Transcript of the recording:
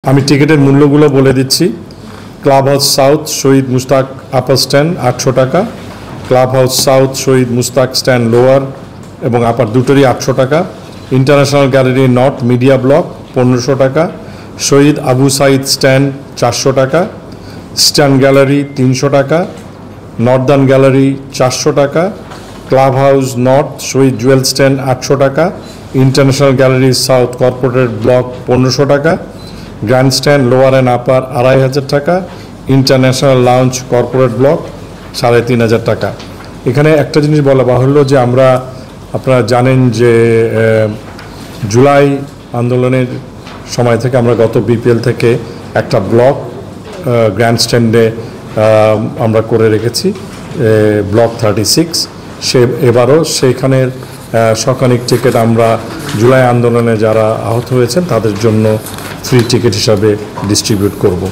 আমি টিকিটের মূল্যগুলো বলে দিচ্ছি। ক্লাব হাউস সাউথ শহীদ মুশতাক আপার স্ট্যান্ড 800 টাকা, ক্লাব হাউস সাউথ শহীদ মুশতাক স্ট্যান্ড লোয়ার এবং আপার দুটোরই 800 টাকা, international gallery north media block 1500 টাকা, শহীদ আবু সাইদ স্ট্যান্ড 400 টাকা, স্ট্যান্ড গ্যালারি 300 টাকা, নর্দার্ন গ্যালারি 400 টাকা, ক্লাব হাউস নর্থ শহীদ জুয়েল স্ট্যান্ড 800 টাকা, international gallery south corporate block 1500 টাকা, গ্র্যান্ড স্ট্যান্ড লোয়ার অ্যান্ড আপার 2500 টাকা, ইন্টারন্যাশনাল লাউঞ্জ কর্পোরেট ব্লক 3500 টাকা। এখানে একটা জিনিস বলা বাহুল্য যে আপনারা জানেন যে জুলাই আন্দোলনের সময় থেকে আমরা গত বিপিএল থেকে একটা ব্লক গ্র্যান্ড স্ট্যান্ডে আমরা করে রেখেছি, ব্লক 36। এবারও সেইখানের শখানিক টিকিট আমরা জুলাই আন্দোলনে যারা আহত হয়েছেন তাদের জন্য ফ্রি টিকিট হিসাবে ডিস্ট্রিবিউট করব।